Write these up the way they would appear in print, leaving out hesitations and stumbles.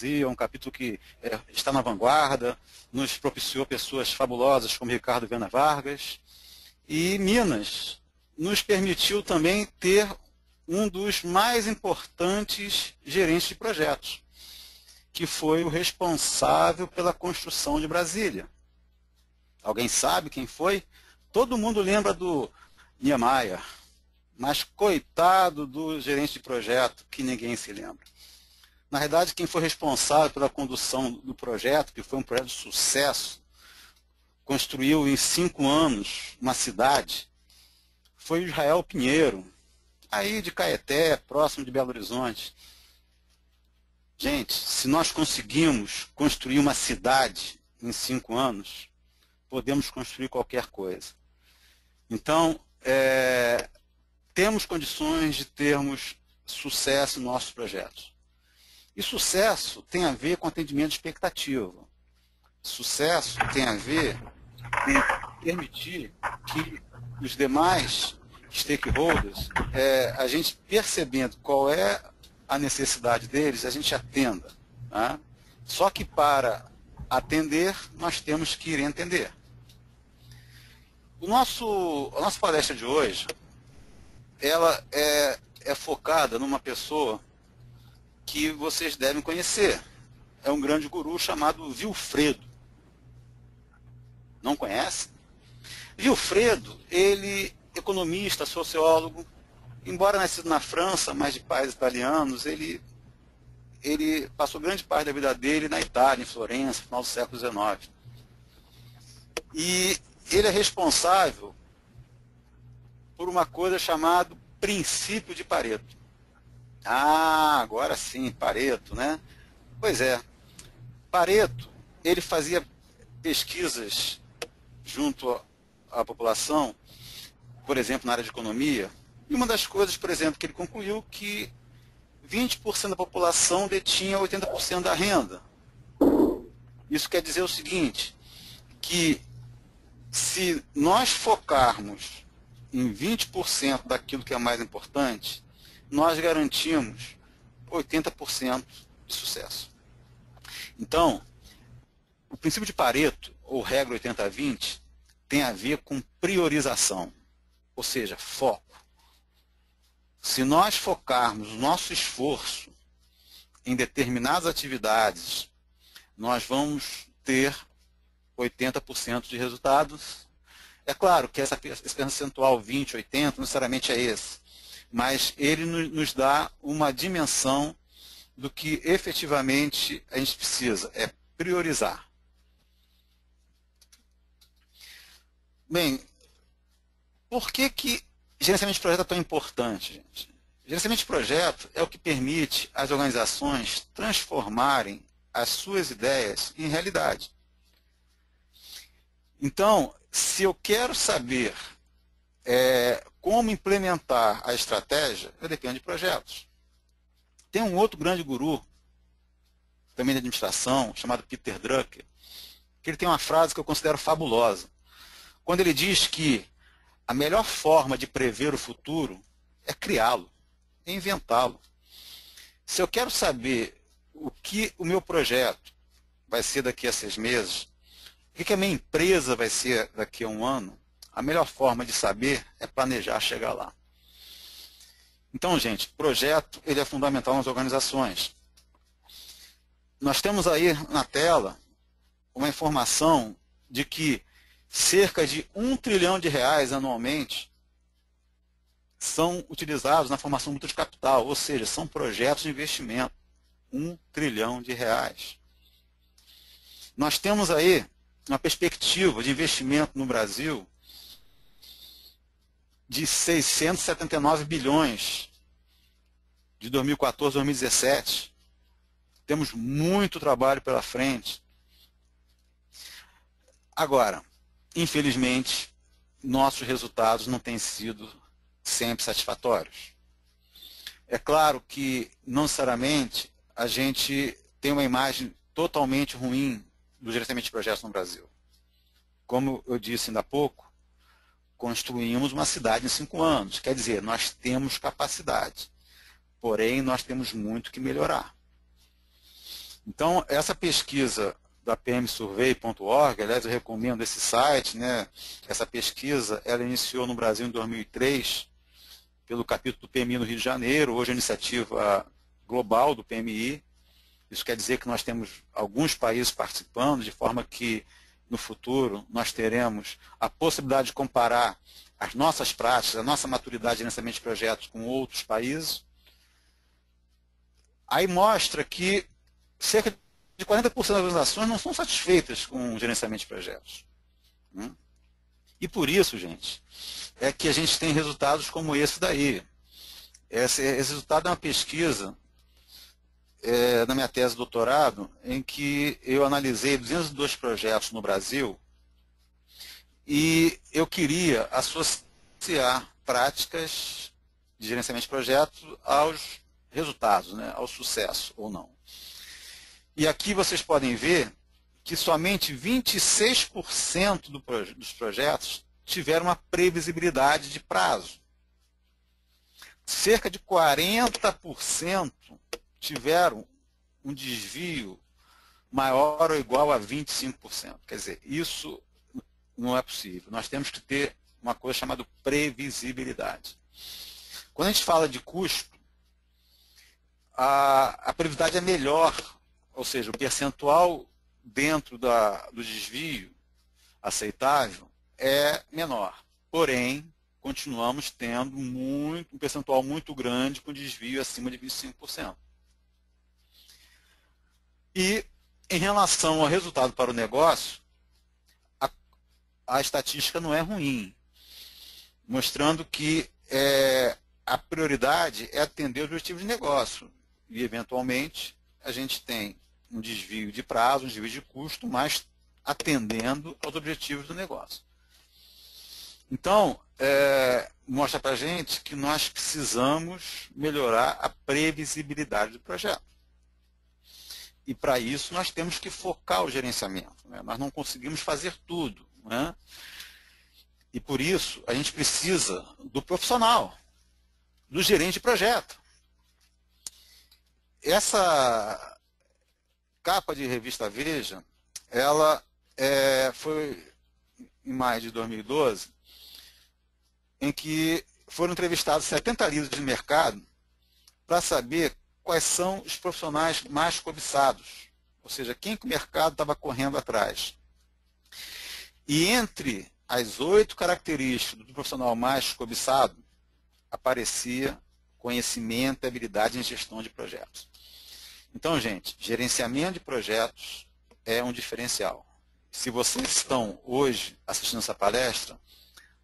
É um capítulo que está na vanguarda, nos propiciou pessoas fabulosas como Ricardo Viana Vargas. E Minas nos permitiu também ter um dos mais importantes gerentes de projetos, que foi o responsável pela construção de Brasília. Alguém sabe quem foi? Todo mundo lembra do Niemeyer, mas coitado do gerente de projeto, que ninguém se lembra. Na verdade, quem foi responsável pela condução do projeto, que foi um projeto de sucesso, construiu em 5 anos uma cidade, foi o Israel Pinheiro, aí de Caeté, próximo de Belo Horizonte. Gente, se nós conseguimos construir uma cidade em 5 anos, podemos construir qualquer coisa. Então, temos condições de termos sucesso em nossos projetos. E sucesso tem a ver com atendimento de expectativa. Sucesso tem a ver com permitir que os demais stakeholders, a gente percebendo qual é a necessidade deles, a gente atenda. Tá? Só que para atender, nós temos que ir entender. A nossa palestra de hoje, ela é focada numa pessoa que vocês devem conhecer. É um grande guru chamado Vilfredo. Não conhece? Vilfredo, ele economista, sociólogo, embora nascido na França, mas de pais italianos, ele passou grande parte da vida dele na Itália, em Florença, no final do século XIX. E ele é responsável por uma coisa chamada princípio de Pareto. Ah, agora sim, Pareto, né? Pois é, Pareto, ele fazia pesquisas junto à população, por exemplo, na área de economia, e uma das coisas, por exemplo, que ele concluiu que 20% da população detinha 80% da renda. Isso quer dizer o seguinte, que se nós focarmos em 20% daquilo que é mais importante, nós garantimos 80% de sucesso. Então, o princípio de Pareto, ou regra 80-20, tem a ver com priorização, ou seja, foco. Se nós focarmos o nosso esforço em determinadas atividades, nós vamos ter 80% de resultados. É claro que esse percentual 20, 80, não necessariamente é esse, mas ele nos dá uma dimensão do que efetivamente a gente precisa, é priorizar. Bem, por que gerenciamento de projeto é tão importante, gente? Gerenciamento de projeto é o que permite às organizações transformarem as suas ideias em realidade. Então, se eu quero saber como implementar a estratégia, eu dependo de projetos. Tem um outro grande guru, também de administração, chamado Peter Drucker, que ele tem uma frase que eu considero fabulosa. Quando ele diz que a melhor forma de prever o futuro é criá-lo, é inventá-lo. Se eu quero saber o que o meu projeto vai ser daqui a 6 meses, o que a minha empresa vai ser daqui a 1 ano, a melhor forma de saber é planejar chegar lá. Então, gente, projeto ele é fundamental nas organizações. Nós temos aí na tela uma informação de que cerca de R$ 1 trilhão anualmente são utilizados na formação bruta de capital, ou seja, são projetos de investimento. R$ 1 trilhão. Nós temos aí uma perspectiva de investimento no Brasil de 679 bilhões de 2014 a 2017. Temos muito trabalho pela frente. Agora, infelizmente, nossos resultados não têm sido sempre satisfatórios. É claro que, não necessariamente, a gente tem uma imagem totalmente ruim do gerenciamento de projetos no Brasil. Como eu disse ainda há pouco, construímos uma cidade em 5 anos. Quer dizer, nós temos capacidade. Porém, nós temos muito que melhorar. Então, essa pesquisa da pmsurvey.org, aliás, eu recomendo esse site, né? Essa pesquisa, ela iniciou no Brasil em 2003, pelo capítulo do PMI no Rio de Janeiro, hoje é a iniciativa global do PMI. Isso quer dizer que nós temos alguns países participando, de forma que, no futuro, nós teremos a possibilidade de comparar as nossas práticas, a nossa maturidade de gerenciamento de projetos com outros países. Aí mostra que cerca de 40% das organizações não são satisfeitas com o gerenciamento de projetos. E por isso, gente, é que a gente tem resultados como esse daí. Esse resultado é uma pesquisa na minha tese de doutorado, em que eu analisei 202 projetos no Brasil e eu queria associar práticas de gerenciamento de projetos aos resultados, né, ao sucesso ou não. E aqui vocês podem ver que somente 26% dos projetos tiveram uma previsibilidade de prazo. Cerca de 40% tiveram um desvio maior ou igual a 25%. Quer dizer, isso não é possível. Nós temos que ter uma coisa chamada previsibilidade. Quando a gente fala de custo, a previsibilidade é melhor, ou seja, o percentual dentro do desvio aceitável é menor. Porém, continuamos tendo um percentual muito grande com desvio acima de 25%. E, em relação ao resultado para o negócio, a estatística não é ruim, mostrando que a prioridade é atender os objetivos de negócio. E, eventualmente, a gente tem um desvio de prazo, um desvio de custo, mas atendendo aos objetivos do negócio. Então, mostra para a gente que nós precisamos melhorar a previsibilidade do projeto. E, para isso, nós temos que focar o gerenciamento, né? Nós não conseguimos fazer tudo, né? E, por isso, a gente precisa do profissional, do gerente de projeto. Essa capa de revista Veja, ela foi em maio de 2012, em que foram entrevistados 70 líderes de mercado para saber quais são os profissionais mais cobiçados, ou seja, quem que o mercado estava correndo atrás. E entre as 8 características do profissional mais cobiçado, aparecia conhecimento e habilidade em gestão de projetos. Então, gente, gerenciamento de projetos é um diferencial. Se vocês estão hoje assistindo essa palestra,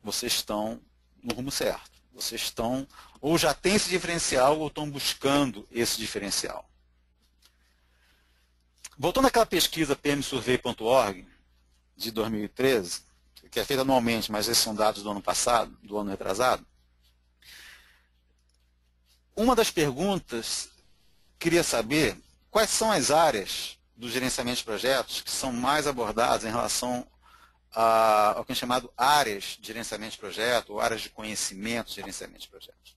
vocês estão no rumo certo. Vocês estão, ou já têm esse diferencial, ou estão buscando esse diferencial. Voltando àquela pesquisa pmsurvey.org de 2013, que é feita anualmente, mas esses são dados do ano passado, do ano retrasado, uma das perguntas queria saber quais são as áreas do gerenciamento de projetos que são mais abordadas em relação ao que é chamado áreas de gerenciamento de projeto, ou áreas de conhecimento de gerenciamento de projetos.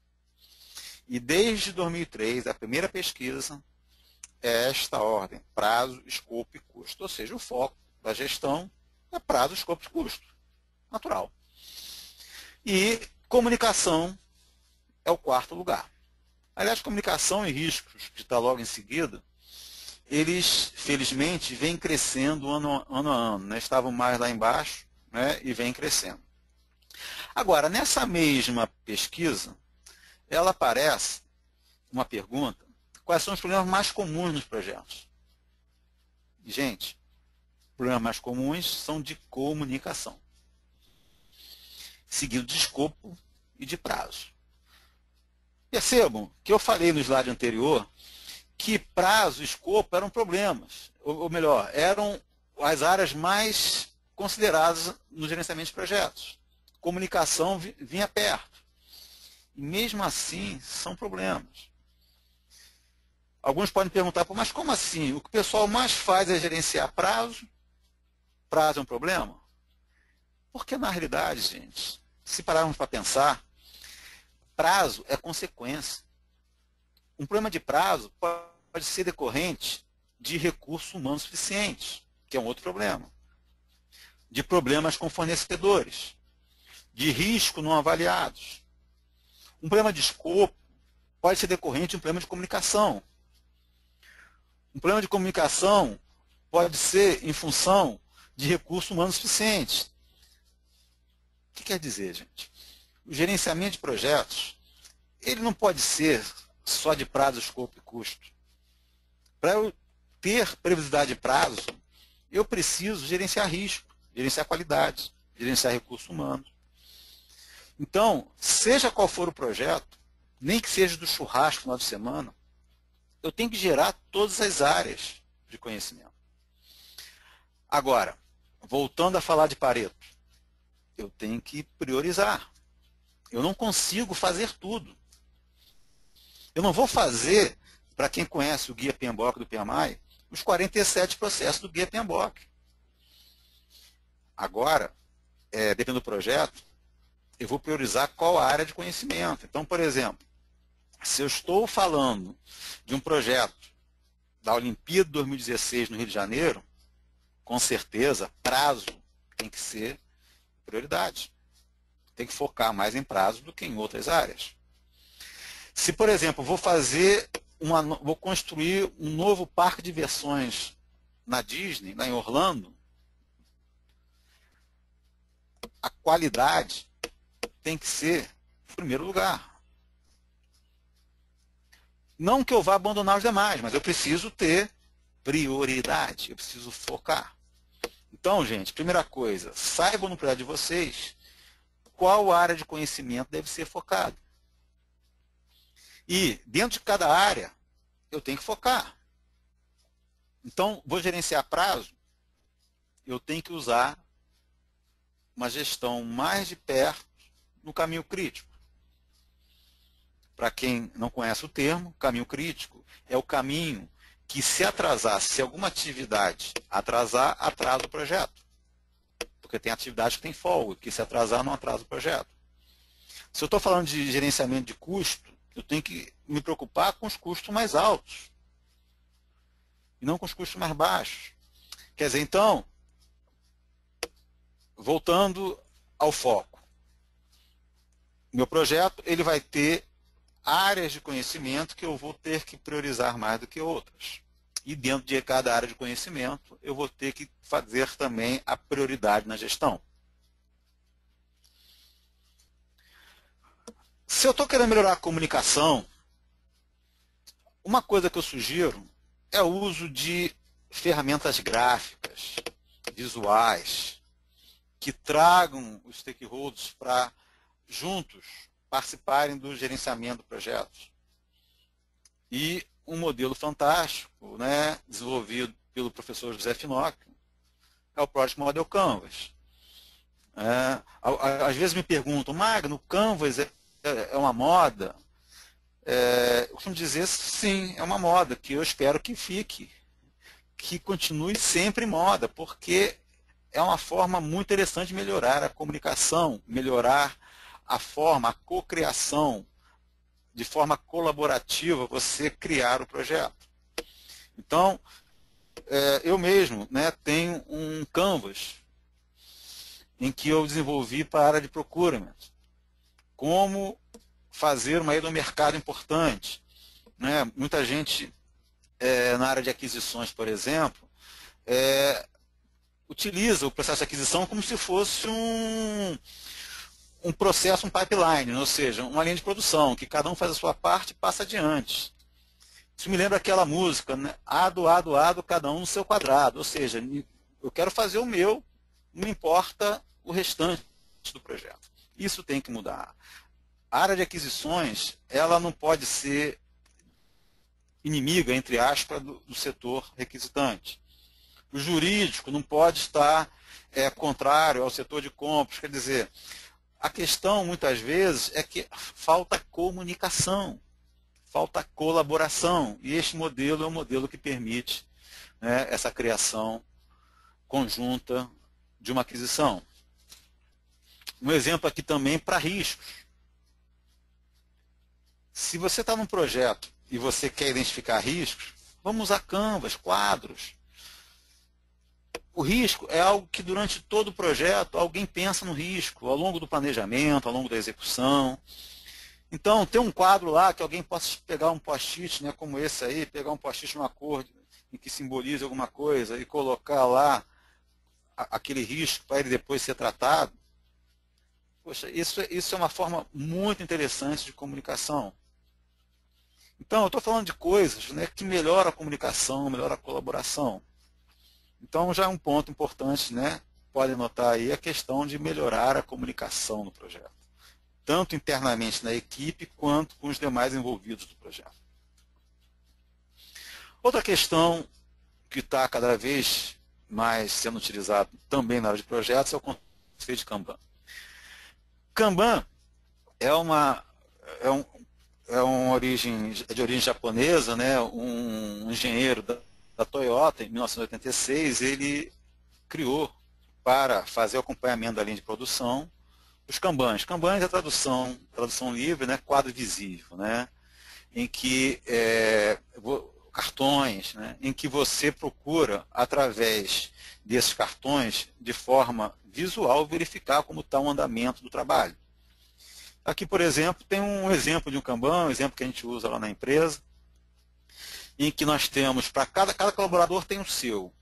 E desde 2003, a primeira pesquisa é esta ordem: prazo, escopo e custo. Ou seja, o foco da gestão é prazo, escopo e custo. Natural. E comunicação é o 4º lugar. Aliás, comunicação e riscos, que está logo em seguida, eles, felizmente, vêm crescendo ano a ano, né? Estavam mais lá embaixo, né? E vêm crescendo. Agora, nessa mesma pesquisa, ela aparece uma pergunta: quais são os problemas mais comuns nos projetos? Gente, os problemas mais comuns são de comunicação, seguido de escopo e de prazo. Percebam que eu falei no slide anterior que prazo e escopo eram problemas, ou melhor, eram as áreas mais consideradas no gerenciamento de projetos. Comunicação vinha perto. E mesmo assim, são problemas. Alguns podem perguntar, mas como assim? O que o pessoal mais faz é gerenciar prazo? Prazo é um problema? Porque, na realidade, gente, se pararmos para pensar, prazo é consequência. Um problema de prazo pode ser decorrente de recurso humano suficiente, que é um outro problema, de problemas com fornecedores, de risco não avaliados. Um problema de escopo pode ser decorrente de um problema de comunicação. Um problema de comunicação pode ser em função de recurso humano suficiente. O que quer dizer, gente? O gerenciamento de projetos, ele não pode ser só de prazo, escopo e custo. Para eu ter previsibilidade de prazo, eu preciso gerenciar risco, gerenciar qualidade, gerenciar recursos humanos. Então, seja qual for o projeto, nem que seja do churrasco no final de semana, eu tenho que gerar todas as áreas de conhecimento. Agora, voltando a falar de Pareto, eu tenho que priorizar. Eu não consigo fazer tudo. Eu não vou fazer, para quem conhece o Guia PMBOK do PMI, os 47 processos do Guia PMBOK. Agora, dependendo do projeto, eu vou priorizar qual a área de conhecimento. Então, por exemplo, se eu estou falando de um projeto da Olimpíada 2016 no Rio de Janeiro, com certeza, prazo tem que ser prioridade. Tem que focar mais em prazo do que em outras áreas. Se, por exemplo, vou construir um novo parque de diversões na Disney, lá em Orlando, a qualidade tem que ser em primeiro lugar. Não que eu vá abandonar os demais, mas eu preciso ter prioridade, eu preciso focar. Então, gente, primeira coisa, saibam no projeto de vocês qual área de conhecimento deve ser focada. E, dentro de cada área, eu tenho que focar. Então, vou gerenciar prazo, eu tenho que usar uma gestão mais de perto no caminho crítico. Para quem não conhece o termo, caminho crítico é o caminho que, se atrasar, se alguma atividade atrasar, atrasa o projeto. Porque tem atividade que tem folga, que se atrasar não atrasa o projeto. Se eu estou falando de gerenciamento de custo, eu tenho que me preocupar com os custos mais altos e não com os custos mais baixos. Quer dizer, então, voltando ao foco, meu projeto ele vai ter áreas de conhecimento que eu vou ter que priorizar mais do que outras. E dentro de cada área de conhecimento, eu vou ter que fazer também a prioridade na gestão. Se eu estou querendo melhorar a comunicação, uma coisa que eu sugiro é o uso de ferramentas gráficas, visuais, que tragam os stakeholders para juntos participarem do gerenciamento do projeto. E um modelo fantástico, né, desenvolvido pelo professor José Finocchio, é o Project Model Canvas. Às vezes me perguntam, Magno, o Canvas é uma moda? Eu costumo dizer, sim, é uma moda, que eu espero que fique, que continue sempre moda, porque é uma forma muito interessante de melhorar a comunicação, melhorar a forma, a cocriação, de forma colaborativa, você criar o projeto. Então, eu mesmo, né, tenho um Canvas em que eu desenvolvi para a área de procurement. Como fazer uma ida ao mercado importante. Né? Muita gente, na área de aquisições, por exemplo, utiliza o processo de aquisição como se fosse um processo, um pipeline, ou seja, uma linha de produção, que cada um faz a sua parte e passa adiante. Isso me lembra aquela música, né? Ado, ado, ado, cada um no seu quadrado. Ou seja, eu quero fazer o meu, não importa o restante do projeto. Isso tem que mudar. A área de aquisições, ela não pode ser inimiga, entre aspas, do setor requisitante. O jurídico não pode estar contrário ao setor de compras. Quer dizer, a questão, muitas vezes, é que falta comunicação, falta colaboração. E este modelo é um modelo que permite, né, essa criação conjunta de uma aquisição. Um exemplo aqui também para riscos. Se você está num projeto e você quer identificar riscos, Vamos usar canvas, quadros. O risco é algo que durante todo o projeto alguém pensa no risco, ao longo do planejamento, ao longo da execução. Então, tem um quadro lá que alguém possa pegar um post-it, né, como esse aí, pegar um post-it numa cor em que simbolize alguma coisa e colocar lá aquele risco para ele depois ser tratado. Poxa, isso é uma forma muito interessante de comunicação. Então, eu estou falando de coisas, né, que melhoram a comunicação, melhoram a colaboração. Então, já é um ponto importante, né? Podem notar aí a questão de melhorar a comunicação no projeto, tanto internamente na equipe, quanto com os demais envolvidos do projeto. Outra questão que está cada vez mais sendo utilizado também na área de projetos é o conceito de Kanban. Kanban é de origem japonesa, né? Um engenheiro da Toyota, em 1986, ele criou para fazer o acompanhamento da linha de produção os Kanbans. Kanbans é a tradução livre, né? Quadro visível, né? Em que cartões, né? Em que você procura, através desses cartões, de forma visual, verificar como está o andamento do trabalho. Aqui, por exemplo, tem um exemplo de um Kanban, um exemplo que a gente usa lá na empresa, em que nós temos, para cada colaborador tem o seu.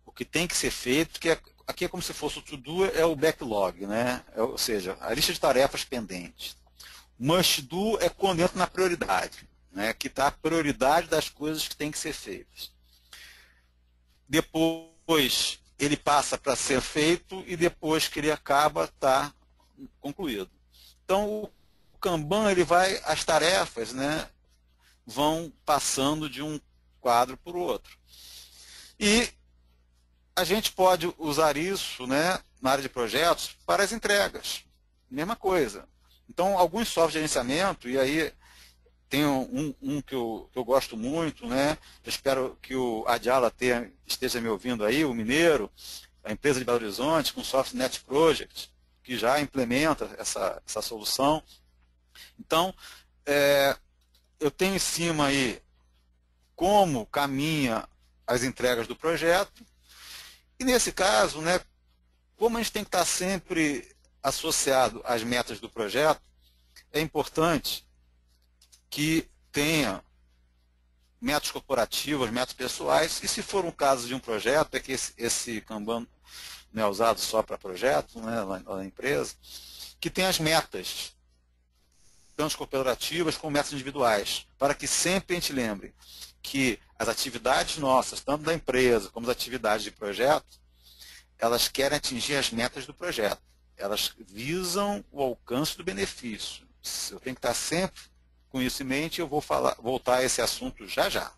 O que tem que ser feito, que aqui é como se fosse o to-do, é o backlog, né? Ou seja, a lista de tarefas pendentes. Must-do é quando entra na prioridade, né? Que está a prioridade das coisas que tem que ser feitas. Depois ele passa para ser feito e depois que ele acaba, está concluído. Então, o Kanban, as tarefas, né, vão passando de um quadro para o outro. E a gente pode usar isso, né, na área de projetos para as entregas. Mesma coisa. Então, alguns softwares de gerenciamento, e aí tem um que eu gosto muito, né, eu espero que o Adjala esteja me ouvindo aí, o Mineiro, a empresa de Belo Horizonte, com o software NetProject, que já implementa essa solução. Então, eu tenho em cima aí como caminha as entregas do projeto, e nesse caso, né, como a gente tem que estar sempre associado às metas do projeto, é importante que tenha metas corporativas, metas pessoais, e se for um caso de um projeto, é que esse Kanban não é usado só para projeto, né, lá na empresa, que tem as metas, tanto corporativas como metas individuais, para que sempre a gente lembre que as atividades nossas, tanto da empresa como as atividades de projeto, elas querem atingir as metas do projeto. Elas visam o alcance do benefício. Eu tenho que estar sempre com isso em mente e eu vou voltar a esse assunto já já.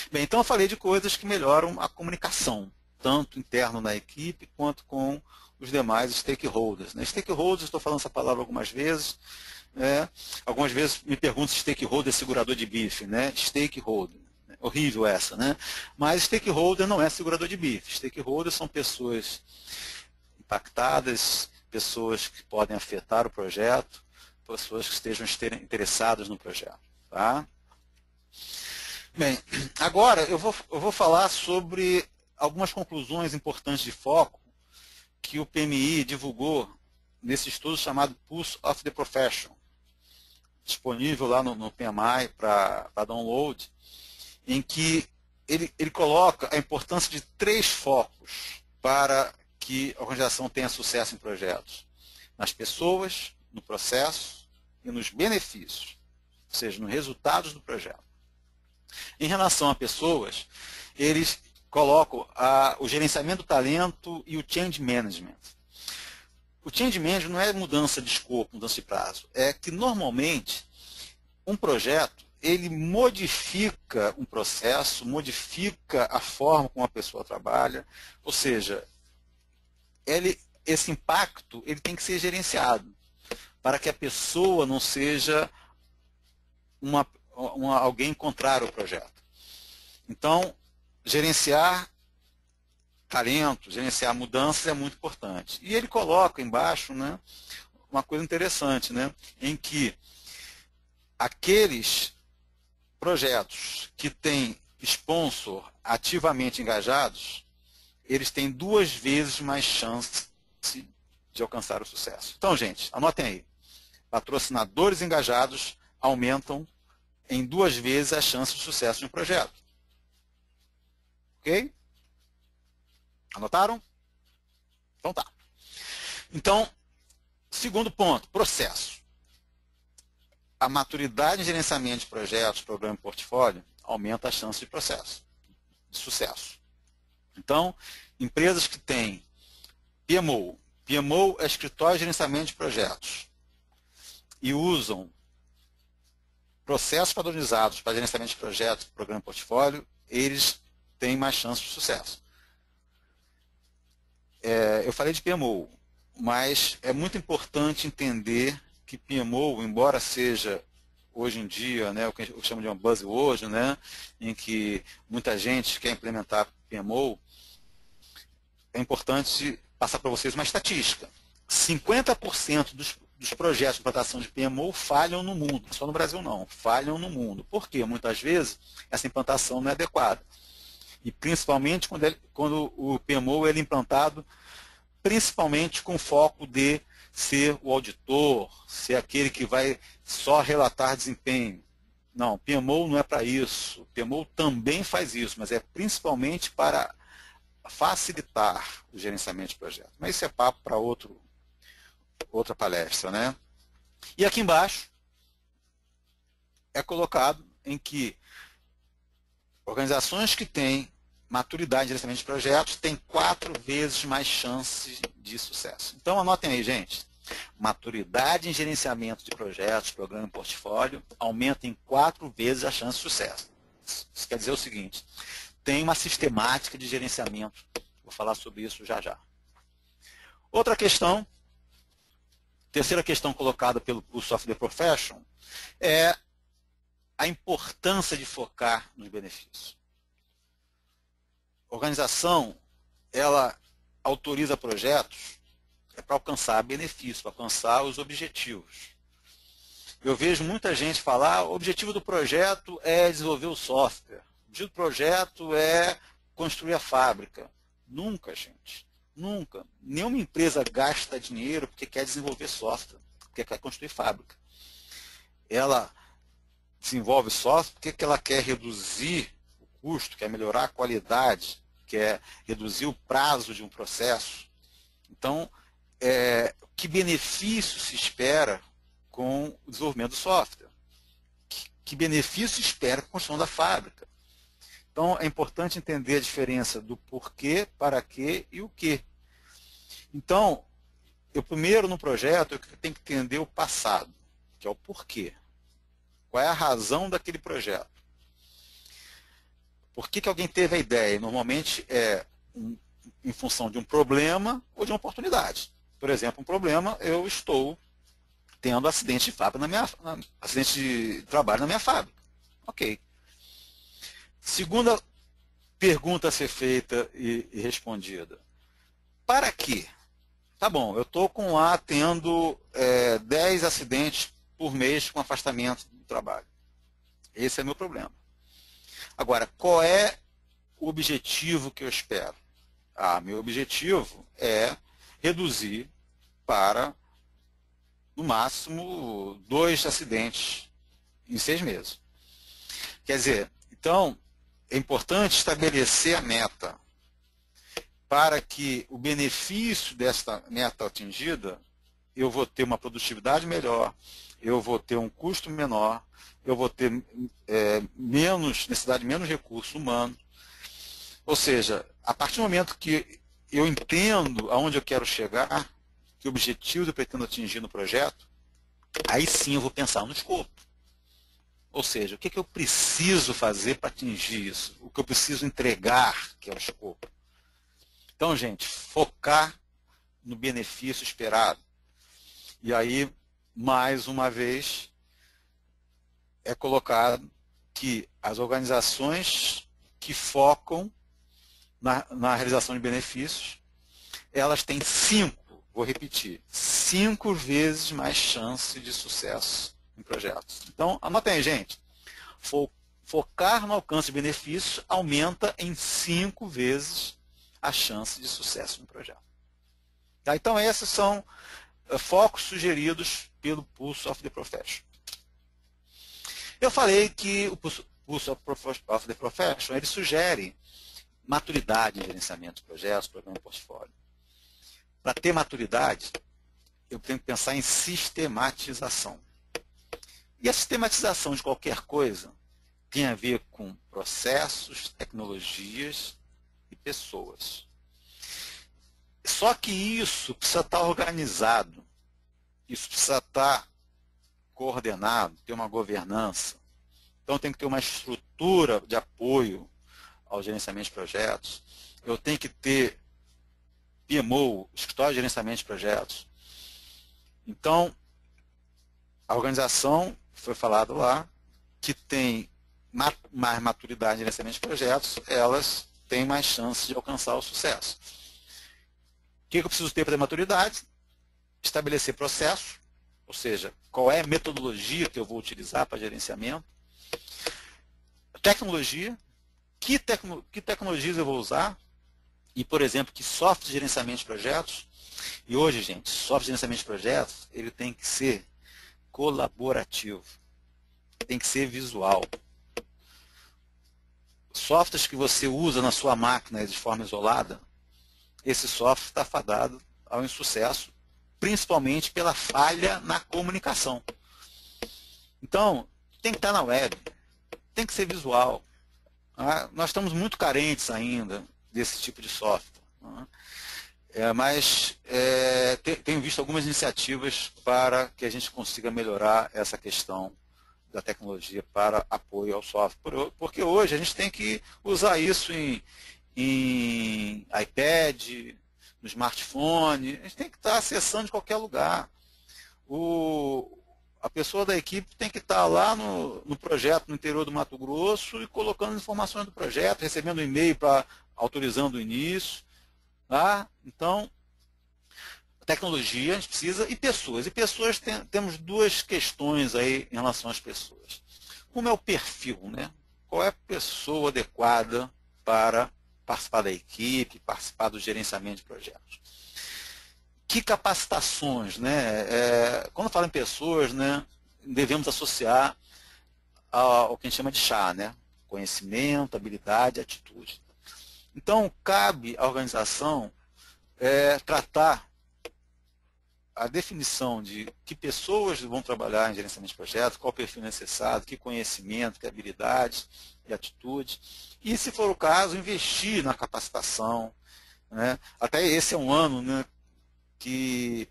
Bem, então eu falei de coisas que melhoram a comunicação, tanto interno na equipe quanto com os demais stakeholders. Stakeholders, estou falando essa palavra algumas vezes. Algumas vezes me perguntam se stakeholder é segurador de bife, né? Stakeholder, horrível essa, né? Mas stakeholder não é segurador de bife. Stakeholders são pessoas impactadas, pessoas que podem afetar o projeto, pessoas que estejam interessadas no projeto. Tá? Bem, agora eu vou falar sobre algumas conclusões importantes de foco que o PMI divulgou nesse estudo chamado Pulse of the Profession, disponível lá no PMI para download, em que ele coloca a importância de 3 focos para que a organização tenha sucesso em projetos: nas pessoas, no processo e nos benefícios, ou seja, nos resultados do projeto. Em relação a pessoas, eles colocam o gerenciamento do talento e o change management. O change management não é mudança de escopo, mudança de prazo. É que, normalmente, um projeto, ele modifica um processo, modifica a forma como a pessoa trabalha, ou seja, esse impacto ele tem que ser gerenciado, para que a pessoa não seja alguém contrário ao projeto. Então, gerenciar talento, gerenciar mudanças é muito importante. E ele coloca embaixo, né, uma coisa interessante, né, em que aqueles projetos que têm sponsor ativamente engajados, eles têm 2 vezes mais chance de alcançar o sucesso. Então, gente, anotem aí. Patrocinadores engajados aumentam em 2 vezes a chance de sucesso de um projeto. Ok? Anotaram? Então tá. Então, segundo ponto, processo. A maturidade em gerenciamento de projetos, programa e portfólio aumenta a chance de processo, de sucesso. Então, empresas que têm PMO, PMO é escritório de gerenciamento de projetos, e usam processos padronizados para gerenciamento de projetos, programa e portfólio, eles têm mais chance de sucesso. Eu falei de PMO, mas é muito importante entender que PMO, embora seja hoje em dia, né, o que eu chamo de um buzzword, né, em que muita gente quer implementar PMO, é importante passar para vocês uma estatística. 50% dos projetos de implantação de PMO falham no mundo, só no Brasil não, falham no mundo. Por quê? Muitas vezes essa implantação não é adequada. E principalmente quando o PMO é implantado, principalmente com foco de ser o auditor, ser aquele que vai só relatar desempenho. Não, PMO não é para isso. PMO também faz isso, mas é principalmente para facilitar o gerenciamento de projetos. Mas isso é papo para outra palestra, né? E aqui embaixo é colocado em que organizações que têm maturidade em gerenciamento de projetos têm 4 vezes mais chances de sucesso. Então anotem aí, gente. Maturidade em gerenciamento de projetos, programa e portfólio aumenta em 4 vezes a chance de sucesso. Isso quer dizer o seguinte, tem uma sistemática de gerenciamento. Vou falar sobre isso já já. Outra questão, terceira questão colocada pelo curso Software Profession, é a importância de focar nos benefícios. A organização, ela autoriza projetos para alcançar benefícios, para alcançar os objetivos. Eu vejo muita gente falar, o objetivo do projeto é desenvolver o software, o objetivo do projeto é construir a fábrica. Nunca, gente, nunca. Nenhuma empresa gasta dinheiro porque quer desenvolver software, porque quer construir fábrica. Ela desenvolve software porque ela quer reduzir o custo, quer melhorar a qualidade, quer reduzir o prazo de um processo. Então, que benefício se espera com o desenvolvimento do software? Que benefício se espera com a construção da fábrica? Então, é importante entender a diferença do porquê, para quê e o quê. Então, eu primeiro no projeto eu tenho que entender o passado, que é o porquê. Qual é a razão daquele projeto? Por que alguém teve a ideia? Normalmente é em função de um problema ou de uma oportunidade. Por exemplo, um problema, eu estou tendo acidente de fábrica acidente de trabalho na minha fábrica. Ok. Segunda pergunta a ser feita e respondida. Para quê? Tá bom, eu estou tendo 10 acidentes por mês com afastamento do trabalho. Esse é meu problema. Agora, qual é o objetivo que eu espero? Meu objetivo é reduzir para, no máximo, 2 acidentes em 6 meses. Quer dizer, então, é importante estabelecer a meta para que o benefício desta meta atingida, eu vou ter uma produtividade melhor, eu vou ter um custo menor, eu vou ter necessidade de menos recurso humano. Ou seja, a partir do momento que eu entendo aonde eu quero chegar, que objetivo eu pretendo atingir no projeto, aí sim eu vou pensar no escopo. Ou seja, o que eu preciso fazer para atingir isso? O que eu preciso entregar, que é o escopo. Então, gente, focar no benefício esperado. E aí, mais uma vez, é colocado que as organizações que focam na realização de benefícios, elas têm 5 vezes mais chance de sucesso em projetos. Então, anotem aí, gente. focar no alcance de benefícios aumenta em 5 vezes a chance de sucesso no projeto. Tá? Então, esses são focos sugeridos pelo Pulse of the Profession. Eu falei que o Pulse of the Profession ele sugere maturidade em gerenciamento de projetos, programa e portfólio. Para ter maturidade, eu tenho que pensar em sistematização. E a sistematização de qualquer coisa tem a ver com processos, tecnologias e pessoas. Só que isso precisa estar organizado, isso precisa estar coordenado, ter uma governança. Então tem que ter uma estrutura de apoio ao gerenciamento de projetos. Eu tenho que ter PMO, Escritório de Gerenciamento de Projetos. Então, a organização, foi falado lá, que tem mais maturidade em gerenciamento de projetos, elas têm mais chances de alcançar o sucesso. O que eu preciso ter para ter maturidade? Estabelecer processo, ou seja, qual é a metodologia que eu vou utilizar para gerenciamento. Tecnologia, que tecnologias eu vou usar? E, por exemplo, que software de gerenciamento de projetos? E hoje, gente, software de gerenciamento de projetos, ele tem que ser colaborativo, tem que ser visual. Softwares que você usa na sua máquina de forma isolada, esse software está fadado ao insucesso, principalmente pela falha na comunicação. Então, tem que estar na web, tem que ser visual. Nós estamos muito carentes ainda desse tipo de software. Mas tenho visto algumas iniciativas para que a gente consiga melhorar essa questão da tecnologia para apoio ao software. Porque hoje a gente tem que usar isso em iPad, no smartphone, a gente tem que estar acessando de qualquer lugar. A pessoa da equipe tem que estar lá no projeto no interior do Mato Grosso e colocando informações do projeto, recebendo um e-mail autorizando o início. Tá? Então, tecnologia a gente precisa e pessoas. E pessoas temos duas questões aí em relação às pessoas. Como é o perfil, né? Qual é a pessoa adequada para participar da equipe, participar do gerenciamento de projetos? Que capacitações, né? Quando falo em pessoas, né, devemos associar ao que a gente chama de chá, né? Conhecimento, habilidade, atitude. Então, cabe à organização tratar a definição de que pessoas vão trabalhar em gerenciamento de projetos, qual o perfil necessário, que conhecimento, que habilidade e atitude. E, se for o caso, investir na capacitação. Né? Até esse é um ano, né, que,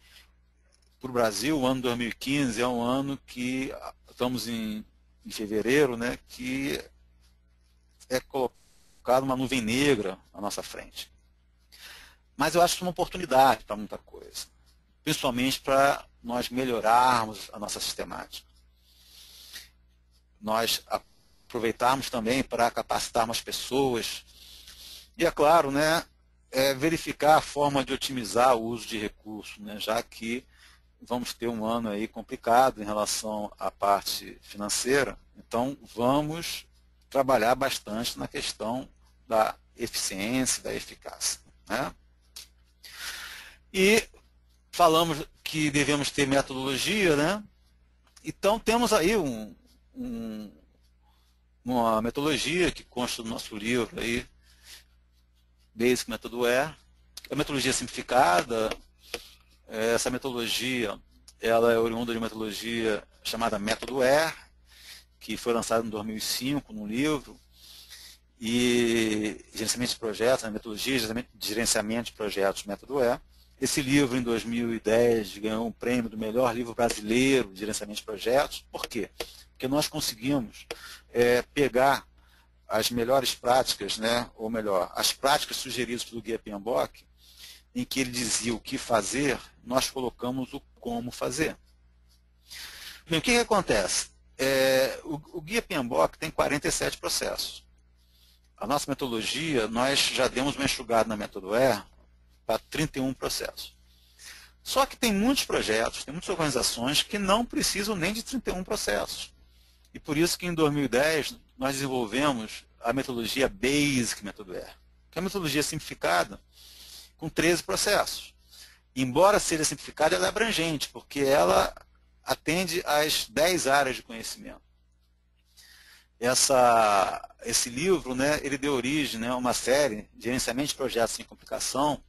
para o Brasil, o ano 2015 é um ano que, estamos em fevereiro, né, que é colocado uma nuvem negra à nossa frente. Mas eu acho que é uma oportunidade para muita coisa, principalmente para nós melhorarmos a nossa sistemática. Nós aproveitarmos também para capacitarmos as pessoas e, é claro, né, verificar a forma de otimizar o uso de recursos, né, já que vamos ter um ano aí complicado em relação à parte financeira, então vamos trabalhar bastante na questão da eficiência, da eficácia. Né? E falamos que devemos ter metodologia, né? Então temos aí uma metodologia que consta do nosso livro aí, Basic Methodware. É uma metodologia simplificada. Essa metodologia ela é oriunda de uma metodologia chamada Methodware, que foi lançada em 2005 no livro, e gerenciamento de projetos, a metodologia de gerenciamento de projetos Methodware. Esse livro, em 2010, ganhou um prêmio do melhor livro brasileiro de gerenciamento de projetos. Por quê? Porque nós conseguimos pegar as melhores práticas, né, ou melhor, as práticas sugeridas pelo Guia PMBOK, em que ele dizia o que fazer, nós colocamos o como fazer. Bem, o que acontece? O Guia PMBOK tem 47 processos. A nossa metodologia, nós já demos uma enxugada na Methodware para 31 processos. Só que tem muitos projetos, tem muitas organizações que não precisam nem de 31 processos. E por isso que em 2010 nós desenvolvemos a metodologia Basic Método R, que é uma metodologia simplificada com 13 processos. Embora seja simplificada, ela é abrangente, porque ela atende às 10 áreas de conhecimento. Esse livro, né, ele deu origem, né, a uma série de gerenciamento de projetos sem complicação,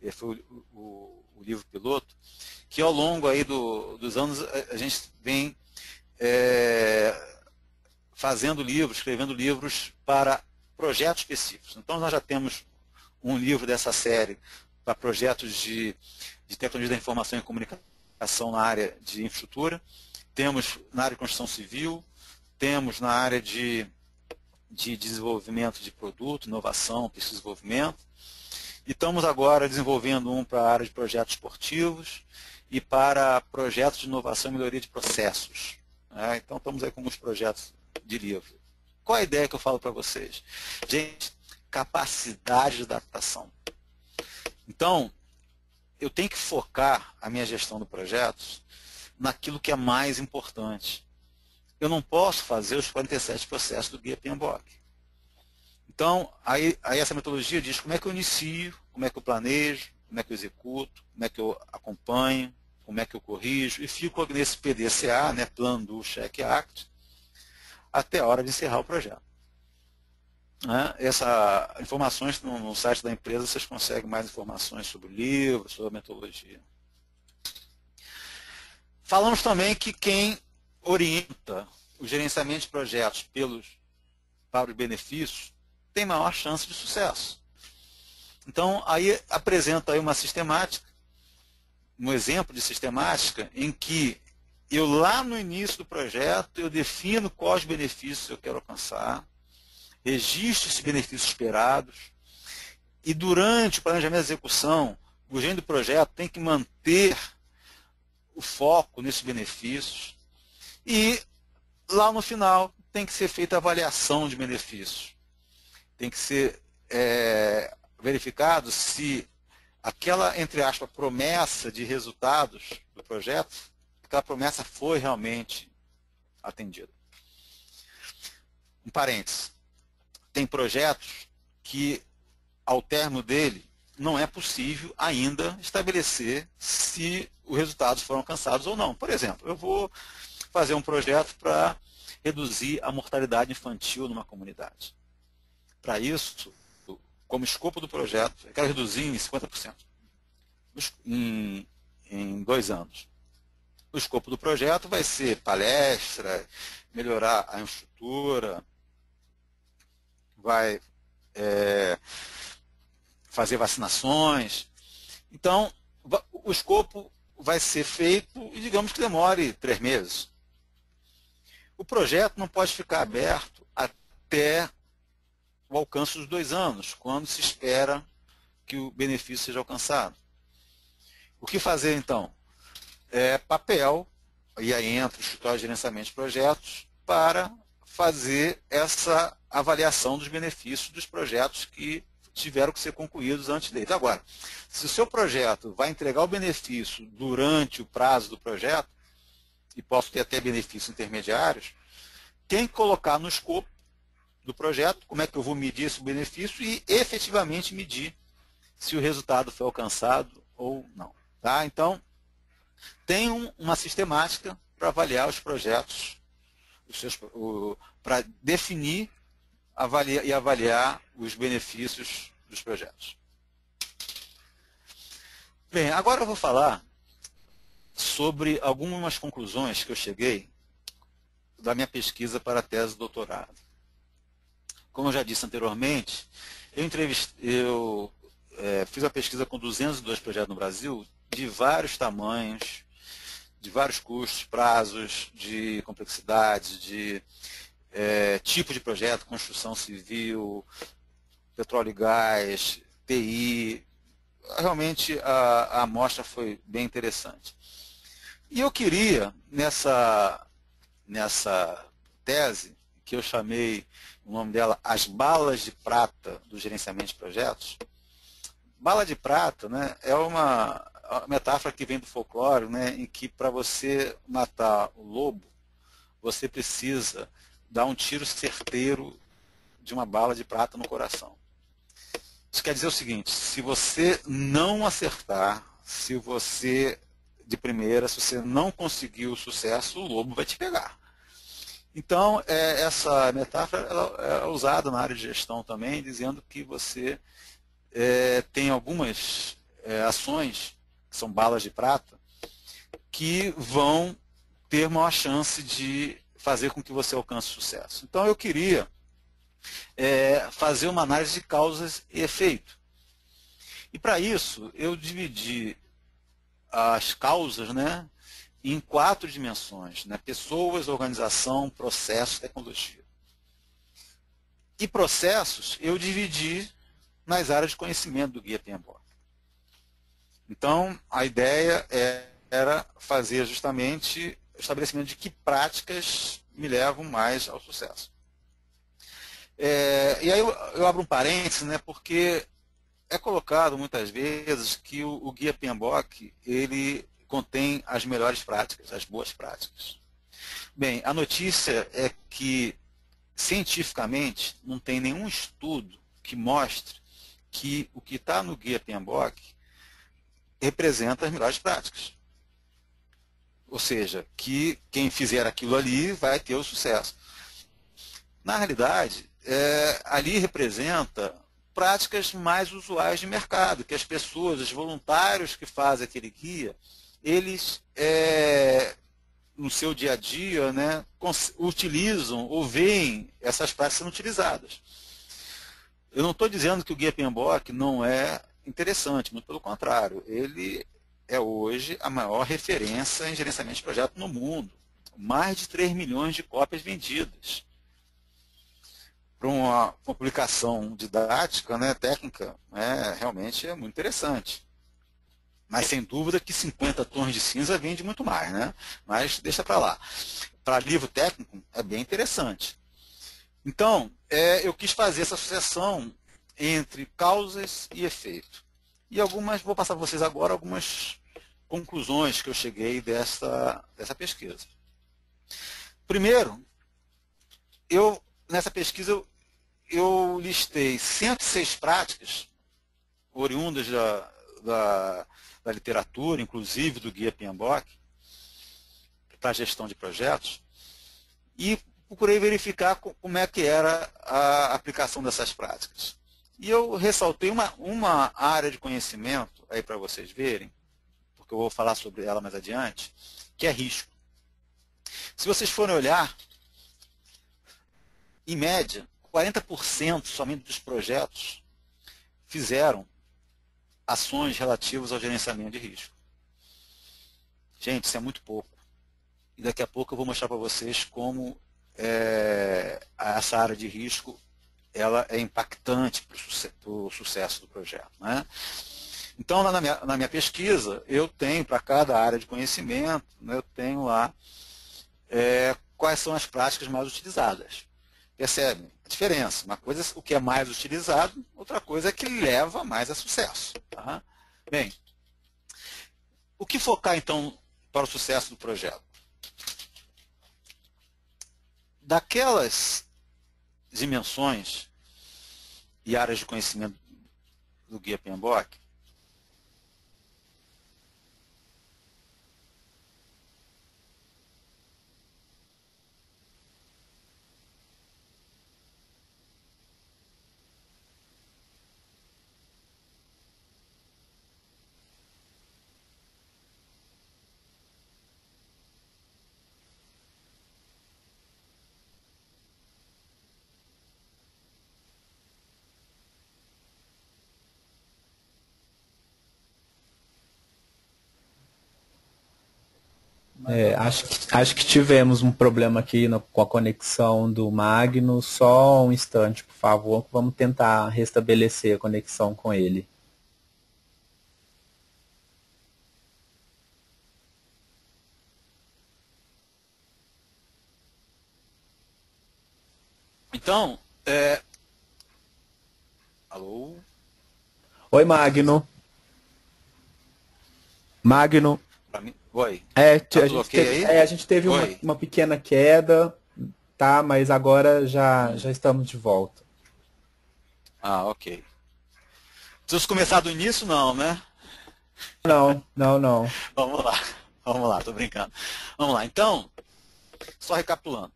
esse foi o livro piloto, que ao longo aí dos anos a gente vem fazendo livros, escrevendo livros para projetos específicos. Então nós já temos um livro dessa série para projetos de tecnologia da informação e comunicação na área de infraestrutura, temos na área de construção civil, temos na área de desenvolvimento de produto, inovação, pesquisa e desenvolvimento, e estamos agora desenvolvendo um para a área de projetos esportivos e para projetos de inovação e melhoria de processos. Então estamos aí com alguns projetos de livro. Qual a ideia que eu falo para vocês? Gente, capacidade de adaptação. Então, eu tenho que focar a minha gestão de projetos naquilo que é mais importante. Eu não posso fazer os 47 processos do Guia PMBOK. Então, aí essa metodologia diz como é que eu inicio, como é que eu planejo, como é que eu executo, como é que eu acompanho, como é que eu corrijo, e fico nesse PDCA, né, Plano do Check Act, até a hora de encerrar o projeto. Essas informações no site da empresa, vocês conseguem mais informações sobre o livro, sobre a metodologia. Falamos também que quem orienta o gerenciamento de projetos para os benefícios tem maior chance de sucesso. Então, aí apresento aí uma sistemática, um exemplo de sistemática em que eu lá no início do projeto, eu defino quais benefícios eu quero alcançar, registro esses benefícios esperados, e durante o planejamento e execução, o gerente do projeto tem que manter o foco nesses benefícios, e lá no final tem que ser feita a avaliação de benefícios. Tem que ser verificado se aquela, entre aspas, promessa de resultados do projeto, aquela promessa foi realmente atendida. Um parênteses. Tem projetos que, ao término dele, não é possível ainda estabelecer se os resultados foram alcançados ou não. Por exemplo, eu vou fazer um projeto para reduzir a mortalidade infantil numa comunidade. Para isso, como escopo do projeto, eu quero reduzir em 50% em 2 anos. O escopo do projeto vai ser palestra, melhorar a infraestrutura, vai fazer vacinações. Então, o escopo vai ser feito e digamos que demore 3 meses. O projeto não pode ficar aberto até o alcance dos 2 anos, quando se espera que o benefício seja alcançado. O que fazer, então? Papel, e aí entra o escritório de gerenciamento de projetos, para fazer essa avaliação dos benefícios dos projetos que tiveram que ser concluídos antes dele. Agora, se o seu projeto vai entregar o benefício durante o prazo do projeto, e posso ter até benefícios intermediários, tem que colocar no escopo do projeto como é que eu vou medir esse benefício e efetivamente medir se o resultado foi alcançado ou não. Tá? Então, tem uma sistemática para avaliar os projetos, para definir e avaliar os benefícios dos projetos. Bem, agora eu vou falar sobre algumas conclusões que eu cheguei da minha pesquisa para a tese de doutorado. Como eu já disse anteriormente, eu fiz a pesquisa com 202 projetos no Brasil, de vários tamanhos, de vários custos, prazos, de complexidade, de tipo de projeto, construção civil, petróleo e gás, TI. Realmente a amostra foi bem interessante. E eu queria, nessa tese, que eu chamei o nome dela As Balas de Prata do Gerenciamento de Projetos. Bala de prata, né, é uma metáfora que vem do folclore, né, em que para você matar o lobo, você precisa dá um tiro certeiro de uma bala de prata no coração. Isso quer dizer o seguinte, se você não acertar, se você, de primeira, se você não conseguir o sucesso, o lobo vai te pegar. Então, essa metáfora ela é usada na área de gestão também, dizendo que você tem algumas ações, que são balas de prata, que vão ter maior chance de fazer com que você alcance sucesso. Então, eu queria fazer uma análise de causas e efeito. E, para isso, eu dividi as causas, né, em 4 dimensões, né? Pessoas, organização, processo, tecnologia. E processos eu dividi nas áreas de conhecimento do Guia PMBOK. Então, a ideia era fazer justamente o estabelecimento de que práticas me levam mais ao sucesso. E aí eu abro um parênteses, né, porque é colocado muitas vezes que o Guia PMBOK, ele contém as melhores práticas, as boas práticas. Bem, a notícia é que, cientificamente, não tem nenhum estudo que mostre que o que está no Guia PMBOK representa as melhores práticas. Ou seja, que quem fizer aquilo ali vai ter o sucesso. Na realidade, ali representa práticas mais usuais de mercado, que as pessoas, os voluntários que fazem aquele guia, eles, no seu dia a dia, né, utilizam ou veem essas práticas sendo utilizadas. Eu não estou dizendo que o Guia PMBOK não é interessante, muito pelo contrário. Ele é hoje a maior referência em gerenciamento de projetos no mundo. Mais de 3 milhões de cópias vendidas. Para uma publicação didática, né, técnica, realmente é muito interessante. Mas, sem dúvida, que 50 tons de cinza vende muito mais, né? Mas deixa para lá. Para livro técnico, é bem interessante. Então, eu quis fazer essa associação entre causas e efeito. E vou passar para vocês agora algumas conclusões que eu cheguei dessa pesquisa. Primeiro, nessa pesquisa, eu listei 106 práticas oriundas da literatura, inclusive do Guia PMBOK, para a gestão de projetos, e procurei verificar como é que era a aplicação dessas práticas. E eu ressaltei uma área de conhecimento, aí para vocês verem, porque eu vou falar sobre ela mais adiante, que é risco. Se vocês forem olhar, em média, 40% somente dos projetos fizeram ações relativas ao gerenciamento de risco. Gente, isso é muito pouco. E daqui a pouco eu vou mostrar para vocês como essa área de risco ela é impactante para o sucesso do projeto, né? Então, na minha pesquisa, eu tenho para cada área de conhecimento, né, eu tenho lá quais são as práticas mais utilizadas. Percebe a diferença? Uma coisa é o que é mais utilizado, outra coisa é que leva mais a sucesso. Tá? Bem, o que focar, então, para o sucesso do projeto? Daquelas dimensões e áreas de conhecimento do Guia PMBOK, Acho que tivemos um problema aqui com a conexão do Magno. Só um instante, por favor. Vamos tentar restabelecer a conexão com ele. então, alô? Oi, Magno. Magno. Pra mim? Oi. A gente teve Oi. uma pequena queda. tá, mas agora já estamos de volta. Ah, ok. Preciso começar do início, não, né? Não, não, não. Vamos lá, tô brincando. Vamos lá, então, só recapitulando.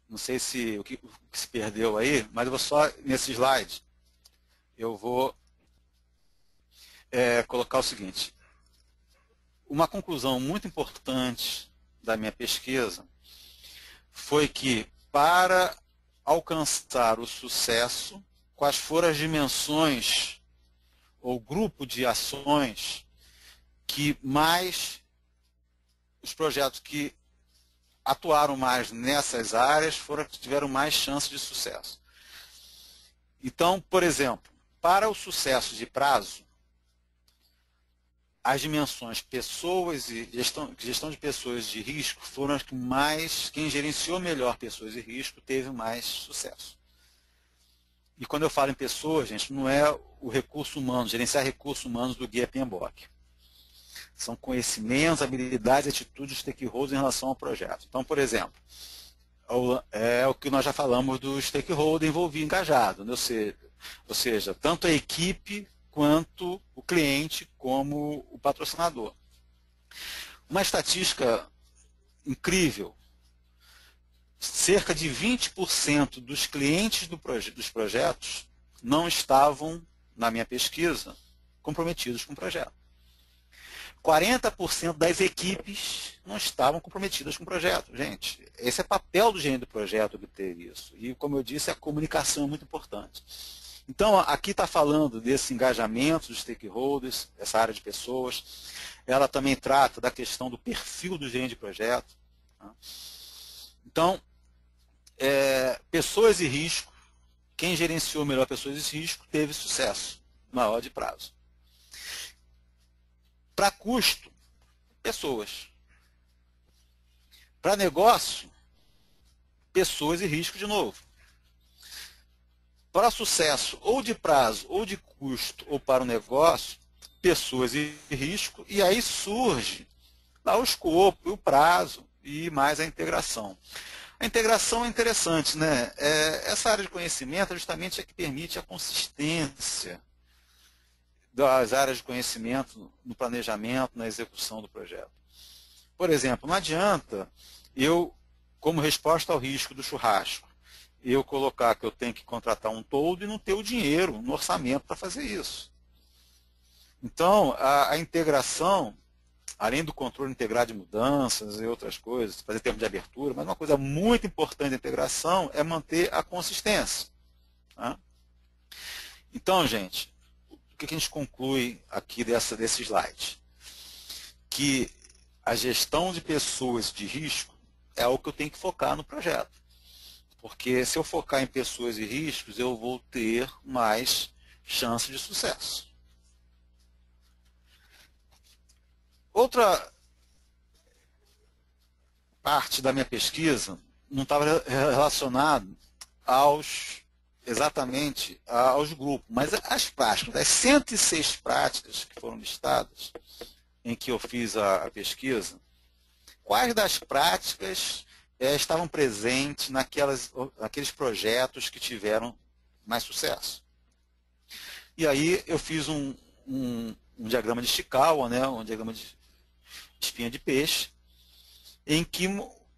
Não sei se o que se perdeu aí, mas eu vou só, nesse slide, eu vou colocar o seguinte. Uma conclusão muito importante da minha pesquisa foi que, para alcançar o sucesso, quais foram as dimensões ou grupo de ações que mais, os projetos que atuaram mais nessas áreas foram que tiveram mais chance de sucesso. Então, por exemplo, para o sucesso de prazo, as dimensões pessoas e gestão de pessoas de risco foram as que mais, quem gerenciou melhor pessoas de risco teve mais sucesso. E quando eu falo em pessoas, gente, não é o recurso humano, gerenciar recursos humanos do guia PMBOK. São conhecimentos, habilidades, atitudes, stakeholders em relação ao projeto. Então, por exemplo, é o que nós já falamos do stakeholder envolvido, engajado, né? Ou seja, tanto a equipe quanto o cliente como o patrocinador. Uma estatística incrível, cerca de 20% dos clientes dos projetos não estavam, na minha pesquisa, comprometidos com o projeto. 40% das equipes não estavam comprometidas com o projeto. Gente, esse é papel do gerente do projeto obter isso. E, como eu disse, a comunicação é muito importante. Então, aqui está falando desse engajamento dos stakeholders, essa área de pessoas. Ela também trata da questão do perfil do gerente de projeto. Então, pessoas e risco, quem gerenciou melhor pessoas e risco teve sucesso maior de prazo. Para custo, pessoas. Para negócio, pessoas e risco de novo. Para sucesso, ou de prazo, ou de custo, ou para o negócio, pessoas e risco, e aí surge lá o escopo, o prazo e mais a integração. A integração é interessante, né? Essa área de conhecimento é justamente a que permite a consistência das áreas de conhecimento no planejamento, na execução do projeto. Por exemplo, não adianta eu, como resposta ao risco do churrasco, eu colocar que eu tenho que contratar um toldo e não ter o dinheiro no orçamento para fazer isso. Então, a integração, além do controle integrado de mudanças e outras coisas, fazer termo de abertura, mas uma coisa muito importante da integração é manter a consistência. Tá? Então, gente, o que a gente conclui aqui desse slide? Que a gestão de pessoas de risco é o que eu tenho que focar no projeto. Porque se eu focar em pessoas e riscos, eu vou ter mais chance de sucesso. Outra parte da minha pesquisa não estava relacionada exatamente aos grupos, mas às práticas. Das 106 práticas que foram listadas, em que eu fiz a pesquisa, quais das práticas estavam presentes naqueles projetos que tiveram mais sucesso? E aí eu fiz um diagrama de Chikawa, né, um diagrama de espinha de peixe, em que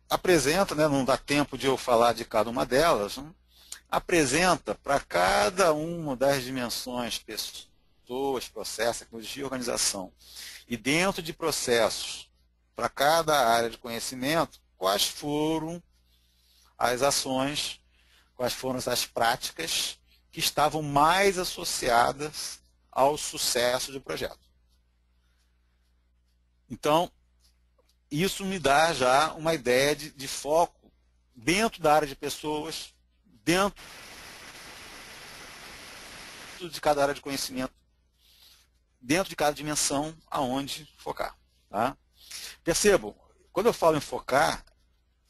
apresenta, né, não dá tempo de eu falar de cada uma delas, né, apresenta para cada uma das dimensões, pessoas, processos, tecnologia e organização, e dentro de processos, para cada área de conhecimento, quais foram as ações, quais foram as práticas que estavam mais associadas ao sucesso do projeto. Então, isso me dá já uma ideia de foco dentro da área de pessoas, dentro de cada área de conhecimento, dentro de cada dimensão, aonde focar. Tá? Percebam, quando eu falo em focar,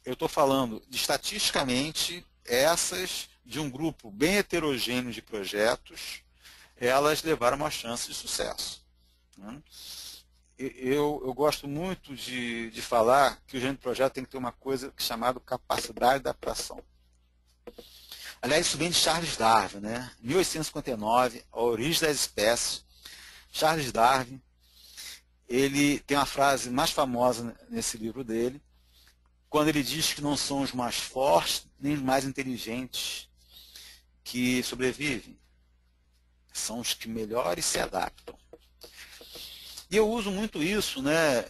eu estou falando de estatisticamente essas de um grupo bem heterogêneo de projetos, elas levaram uma chance de sucesso. Né? eu gosto muito de falar que o gerente de projeto tem que ter uma coisa chamada capacidade de adaptação. Aliás, isso vem de Charles Darwin, né? 1859, A Origem das Espécies. Charles Darwin, ele tem uma frase mais famosa nesse livro dele, quando ele diz que não são os mais fortes nem os mais inteligentes que sobrevivem, são os que melhores se adaptam. E eu uso muito isso, né,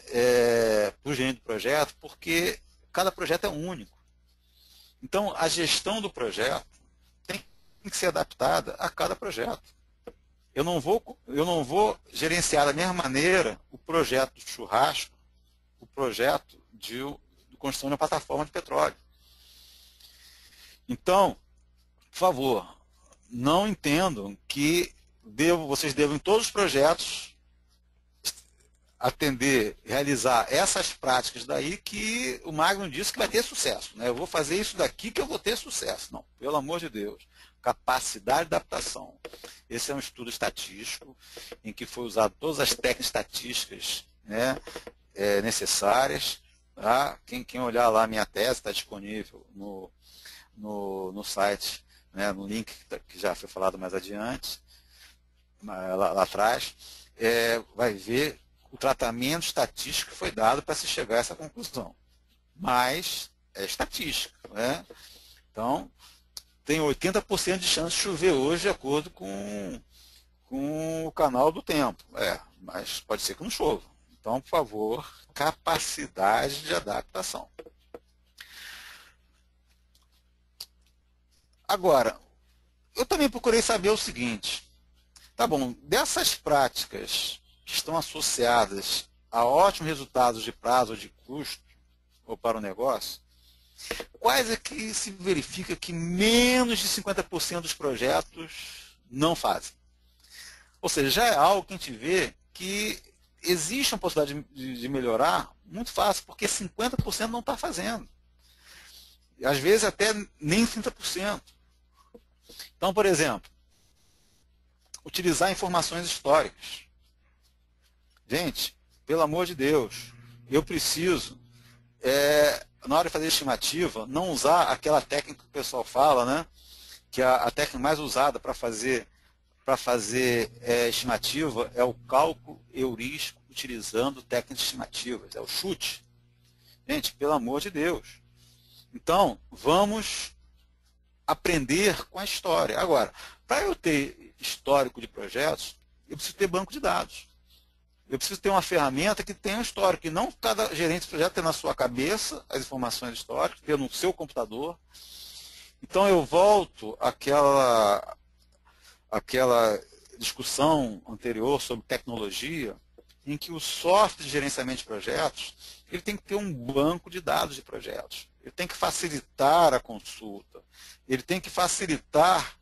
para o gerente do projeto, porque cada projeto é único. Então, a gestão do projeto tem que ser adaptada a cada projeto. Eu não vou gerenciar da mesma maneira o projeto do churrasco, o projeto de construção de uma plataforma de petróleo. Então, por favor, não entendam que vocês devem em todos os projetos atender, realizar essas práticas daí que o Magnum disse que vai ter sucesso. Né? Eu vou fazer isso daqui que eu vou ter sucesso. Não, pelo amor de Deus. Capacidade de adaptação. Esse é um estudo estatístico em que foi usado todas as técnicas estatísticas, né, necessárias. Tá? Quem olhar lá a minha tese está disponível no site, né, no link que já foi falado mais adiante, lá atrás, vai ver o tratamento estatístico que foi dado para se chegar a essa conclusão. Mas é estatística. Né? Então, tem 80% de chance de chover hoje, de acordo com o canal do tempo. Mas pode ser que não chova. Então, por favor, capacidade de adaptação. Agora, eu também procurei saber o seguinte. Tá bom, dessas práticas que estão associadas a ótimos resultados de prazo ou de custo, ou para o negócio, quais é que se verifica que menos de 50% dos projetos não fazem? Ou seja, já é algo que a gente vê que existe uma possibilidade de melhorar muito fácil, porque 50% não está fazendo. E às vezes até nem 30%. Então, por exemplo, utilizar informações históricas. Gente, pelo amor de Deus, eu preciso, na hora de fazer estimativa, não usar aquela técnica que o pessoal fala, né? Que a técnica mais usada para fazer estimativa é o cálculo heurístico utilizando técnicas estimativas, é o chute. Gente, pelo amor de Deus. Então, vamos aprender com a história. Agora, para eu ter histórico de projetos, eu preciso ter banco de dados. Eu preciso ter uma ferramenta que tenha um histórico, que não cada gerente de projeto tenha na sua cabeça as informações históricas, tenha no seu computador. Então eu volto àquela discussão anterior sobre tecnologia, em que o software de gerenciamento de projetos ele tem que ter um banco de dados de projetos. Ele tem que facilitar a consulta. Ele tem que facilitar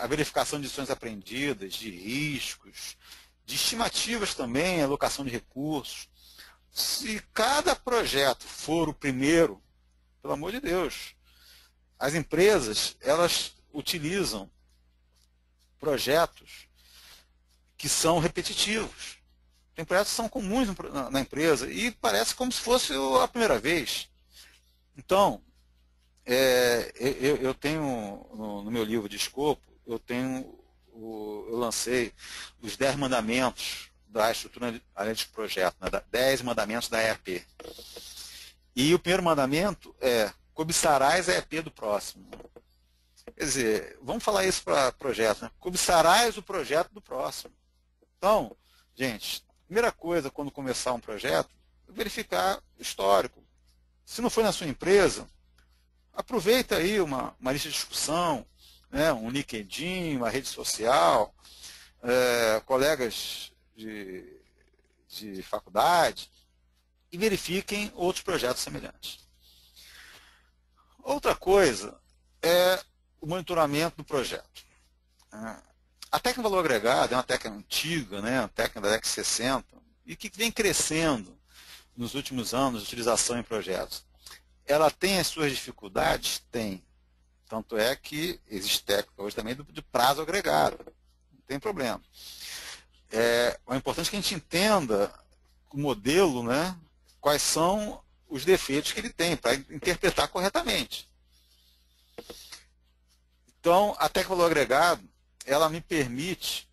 a verificação de lições aprendidas, de riscos, de estimativas também, alocação de recursos. Se cada projeto for o primeiro, pelo amor de Deus, as empresas elas utilizam projetos que são repetitivos. Tem projetos que são comuns na empresa e parece como se fosse a primeira vez. Então, eu tenho, no meu livro de escopo, eu lancei os 10 mandamentos da estrutura analítica de projeto, né, 10 mandamentos da EAP. E o primeiro mandamento é: cobiçarás a EAP do próximo. Quer dizer, vamos falar isso para projeto, né? Cobiçarás o projeto do próximo. Então, gente, primeira coisa quando começar um projeto, é verificar o histórico. Se não foi na sua empresa, aproveita aí uma lista de discussão, né, um LinkedIn, uma rede social, colegas de faculdade, e verifiquem outros projetos semelhantes. Outra coisa é o monitoramento do projeto. A técnica de valor agregado é uma técnica antiga, né, uma técnica da década de 60, e que vem crescendo nos últimos anos de utilização em projetos. Ela tem as suas dificuldades? Tem. Tanto é que existe técnica hoje também de prazo agregado. Não tem problema. O importante é que a gente entenda o modelo, né, quais são os defeitos que ele tem, para interpretar corretamente. Então, a técnica de valor agregado, ela me permite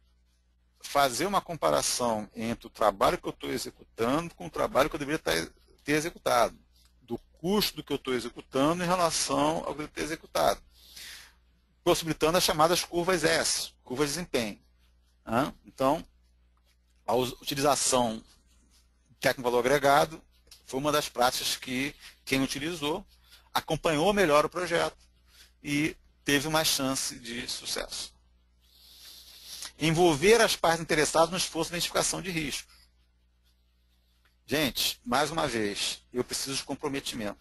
fazer uma comparação entre o trabalho que eu estou executando com o trabalho que eu deveria ter executado, do custo do que eu estou executando em relação ao que eu deveria ter executado, possibilitando as chamadas curvas S, curvas de desempenho. Então, a utilização de técnica de valor agregado foi uma das práticas que quem utilizou acompanhou melhor o projeto e teve mais chance de sucesso. Envolver as partes interessadas no esforço de identificação de risco. Gente, mais uma vez, eu preciso de comprometimento.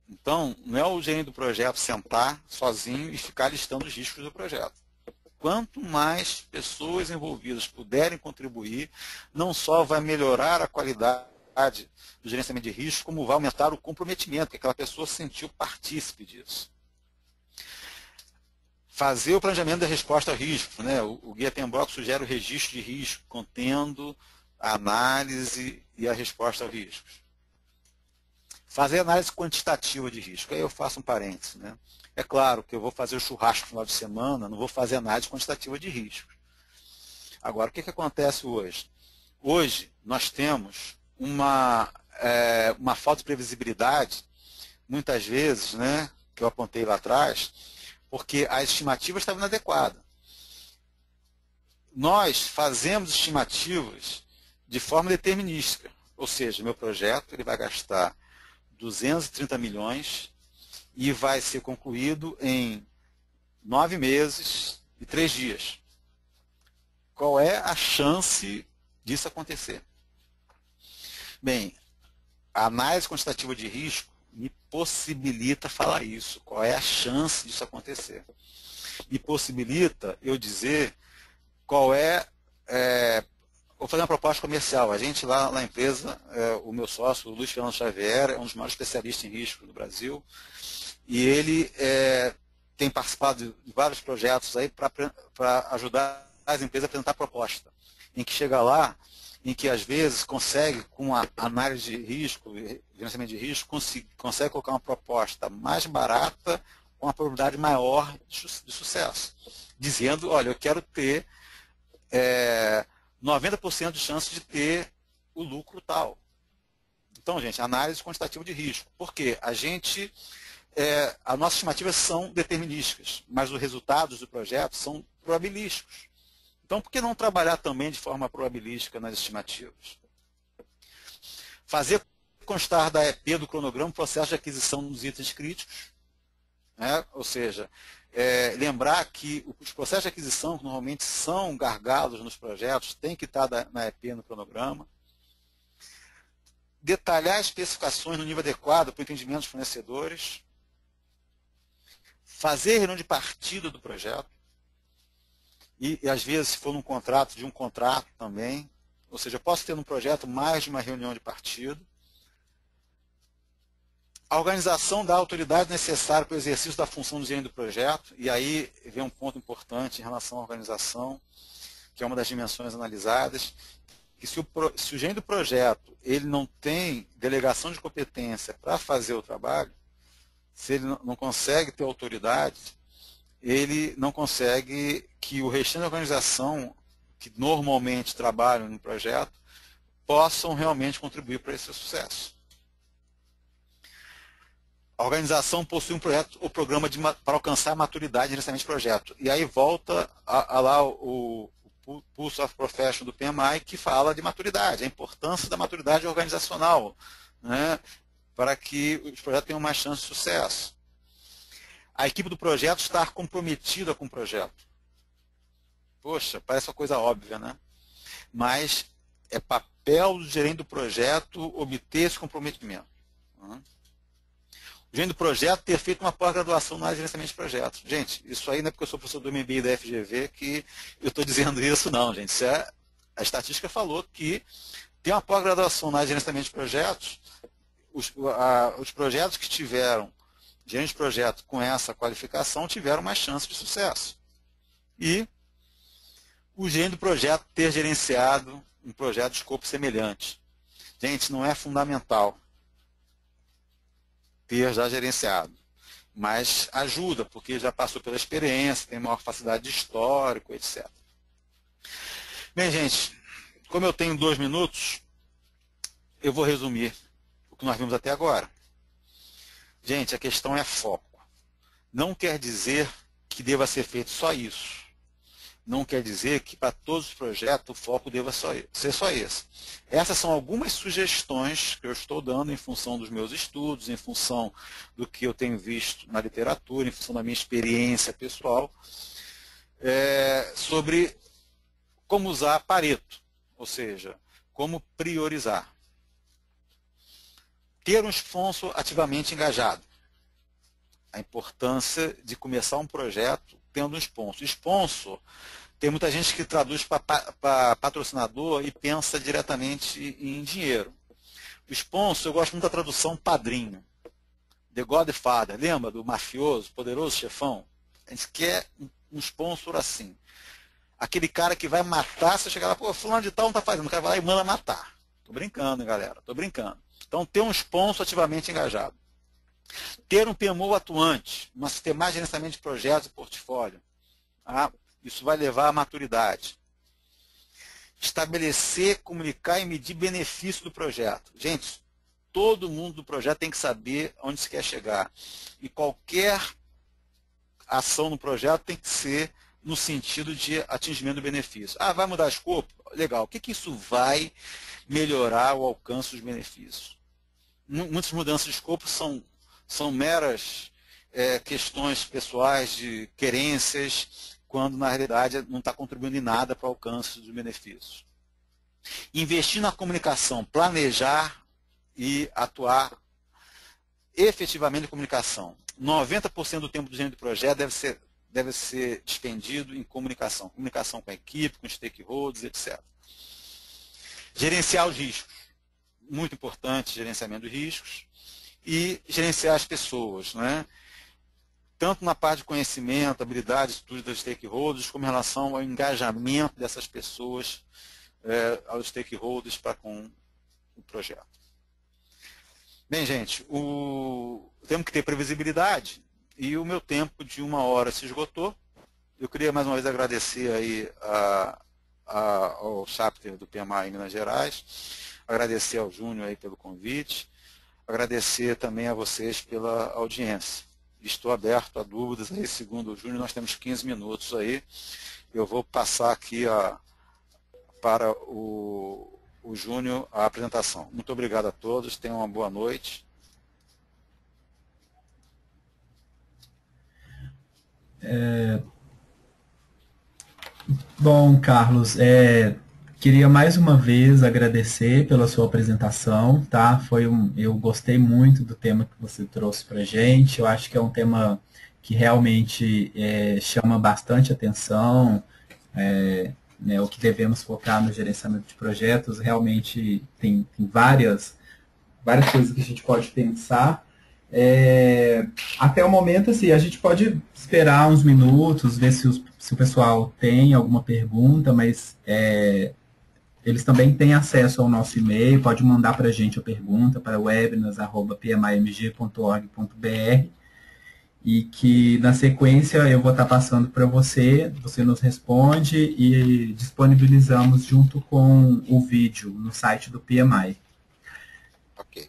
Então, não é o gerente do projeto sentar sozinho e ficar listando os riscos do projeto. Quanto mais pessoas envolvidas puderem contribuir, não só vai melhorar a qualidade do gerenciamento de risco, como vai aumentar o comprometimento, que aquela pessoa se sentiu partícipe disso. Fazer o planejamento da resposta ao risco, né? O Guia Pembroke sugere o registro de risco, contendo a análise e a resposta aos riscos. Fazer análise quantitativa de risco. Aí eu faço um parênteses, né? É claro que eu vou fazer o churrasco no final de semana, não vou fazer análise quantitativa de risco. Agora, o que acontece hoje? Hoje, nós temos uma falta de previsibilidade, muitas vezes, né, que eu apontei lá atrás, porque as estimativas estavam inadequadas. Nós fazemos estimativas de forma determinística, ou seja, meu projeto ele vai gastar 230 milhões e vai ser concluído em 9 meses e 3 dias. Qual é a chance disso acontecer? Bem, a análise quantitativa de risco me possibilita falar isso. Qual é a chance disso acontecer? Me possibilita eu dizer qual vou fazer uma proposta comercial. A gente lá na empresa, o meu sócio, o Luiz Fernando Xavier, é um dos maiores especialistas em risco do Brasil, e ele tem participado de vários projetos aí para ajudar as empresas a apresentar proposta, em que chega lá, em que às vezes consegue, com a análise de risco, gerenciamento de risco, consegue colocar uma proposta mais barata com uma probabilidade maior de sucesso, dizendo, olha, eu quero ter 90% de chance de ter o lucro tal. Então, gente, análise quantitativa de risco. Por quê? As nossas estimativas são determinísticas, mas os resultados do projeto são probabilísticos. Então, por que não trabalhar também de forma probabilística nas estimativas? Fazer constar da EP do cronograma o processo de aquisição dos itens críticos, né? Ou seja, lembrar que os processos de aquisição, que normalmente são gargalos nos projetos, tem que estar na EP no cronograma. Detalhar especificações no nível adequado para o entendimento dos fornecedores. Fazer reunião de partida do projeto. E às vezes, se for num contrato, de um contrato também. Ou seja, eu posso ter num projeto mais de uma reunião de partida. A organização da autoridade necessária para o exercício da função do gerente do projeto. E aí vem um ponto importante em relação à organização, que é uma das dimensões analisadas, que se o gerente do projeto ele não tem delegação de competência para fazer o trabalho, se ele não consegue ter autoridade, ele não consegue que o restante da organização, que normalmente trabalham no projeto, possam realmente contribuir para esse sucesso. A organização possui um projeto ou programa para alcançar a maturidade de gerenciamento de projeto. E aí volta lá o Pulse of Profession do PMI, que fala de maturidade, a importância da maturidade organizacional, né, para que os projetos tenham mais chance de sucesso. A equipe do projeto estar comprometida com o projeto. Poxa, parece uma coisa óbvia, né? Mas é papel do gerente do projeto obter esse comprometimento. O gerente do projeto ter feito uma pós-graduação na área de gerenciamento de projetos. Gente, isso aí não é porque eu sou professor do MBA da FGV que eu estou dizendo isso, não, gente. A estatística falou que tem uma pós-graduação na área de gerenciamento de projetos. Os projetos que tiveram gerente de projeto com essa qualificação tiveram mais chance de sucesso. E o gerente do projeto ter gerenciado um projeto de escopo semelhante. Gente, não é fundamental ter já gerenciado, mas ajuda, porque já passou pela experiência, tem maior facilidade de histórico, etc. Bem, gente, como eu tenho 2 minutos, eu vou resumir o que nós vimos até agora. Gente, a questão é foco. Não quer dizer que deva ser feito só isso. Não quer dizer que para todos os projetos o foco deva ser só esse. Essas são algumas sugestões que eu estou dando em função dos meus estudos, em função do que eu tenho visto na literatura, em função da minha experiência pessoal, sobre como usar Pareto, ou seja, como priorizar. Ter um sponsor ativamente engajado. A importância de começar um projeto tendo um sponsor. Sponsor, tem muita gente que traduz para patrocinador e pensa diretamente em dinheiro. O sponsor, eu gosto muito da tradução padrinho. The Godfather, lembra do mafioso, poderoso chefão? A gente quer um sponsor assim. Aquele cara que vai matar, você chegar lá, pô, fulano de tal não está fazendo, o cara vai lá e manda matar. Estou brincando, hein, galera? Estou brincando. Então, ter um sponsor ativamente engajado. Ter um PMO atuante, uma sistemática de gerenciamento de projetos e portfólio. Tá? Isso vai levar à maturidade. Estabelecer, comunicar e medir benefício do projeto. Gente, todo mundo do projeto tem que saber onde se quer chegar. E qualquer ação no projeto tem que ser no sentido de atingimento do benefício. Ah, vai mudar escopo? Legal. O que isso vai melhorar o alcance dos benefícios? Muitas mudanças de escopo são meras questões pessoais de querências, quando na realidade não está contribuindo em nada para o alcance dos benefícios. Investir na comunicação, planejar e atuar efetivamente em comunicação. 90% do tempo do gerente do projeto deve ser despendido em comunicação. Comunicação com a equipe, com os stakeholders, etc. Gerenciar os riscos. Muito importante, gerenciamento de riscos. E gerenciar as pessoas, né? Tanto na parte de conhecimento, habilidade, estudo dos stakeholders, como em relação ao engajamento dessas pessoas, aos stakeholders para com o projeto. Bem, gente, temos que ter previsibilidade e o meu tempo de 1 hora se esgotou. Eu queria mais uma vez agradecer aí ao chapter do PMI em Minas Gerais, agradecer ao Júnior aí pelo convite, agradecer também a vocês pela audiência. Estou aberto a dúvidas aí, segundo o Júnior, nós temos 15 minutos aí. Eu vou passar aqui para o Júnior a apresentação. Muito obrigado a todos, tenham uma boa noite. Bom, Carlos, queria mais uma vez agradecer pela sua apresentação, tá? Eu gostei muito do tema que você trouxe para a gente. Eu acho que é um tema que realmente chama bastante atenção. Né, o que devemos focar no gerenciamento de projetos. Realmente tem várias coisas que a gente pode pensar. Até o momento, assim, a gente pode esperar uns minutos, ver se o pessoal tem alguma pergunta, mas eles também têm acesso ao nosso e-mail, pode mandar para a gente a pergunta para webinars@pmimg.org.br e que na sequência eu vou estar passando para você nos responde e disponibilizamos junto com o vídeo no site do PMI. Ok.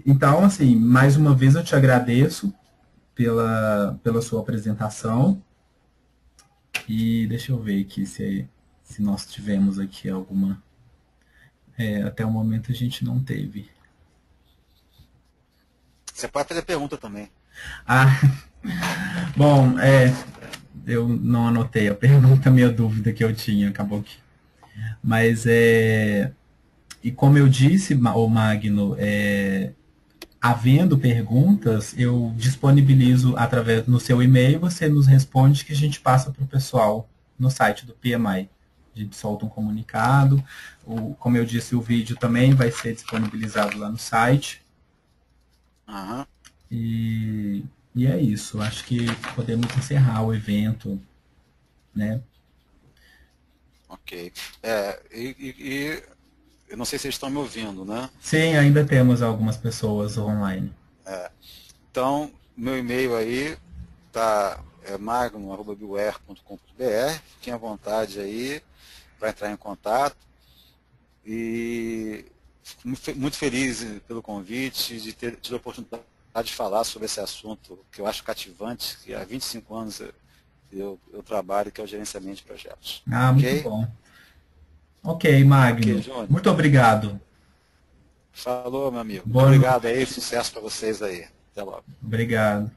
Então, assim, mais uma vez eu te agradeço pela sua apresentação e deixa eu ver aqui se nós tivemos aqui alguma... até o momento a gente não teve. Você pode fazer pergunta também. Bom, eu não anotei a pergunta, minha dúvida que eu tinha, acabou que... Mas, e como eu disse, Magno, havendo perguntas, eu disponibilizo no seu e-mail, você nos responde que a gente passa para o pessoal no site do PMI. A gente solta um comunicado, como eu disse, o vídeo também vai ser disponibilizado lá no site. Uhum. E é isso, acho que podemos encerrar o evento, né? Ok. Eu não sei se eles estão me ouvindo, né? Sim, ainda temos algumas pessoas online. Então, meu e-mail aí é magno@biware.com.br. Fiquem à vontade aí para entrar em contato. E fico muito feliz pelo convite, de ter tido a oportunidade de falar sobre esse assunto que eu acho cativante, que há 25 anos eu trabalho, que é o gerenciamento de projetos. Ah, muito Ok? bom. Ok, Ok, Magno. Júnior. Muito obrigado. Falou, meu amigo. Muito Boa obrigado aí, noite. sucesso para vocês aí. Até logo. Obrigado.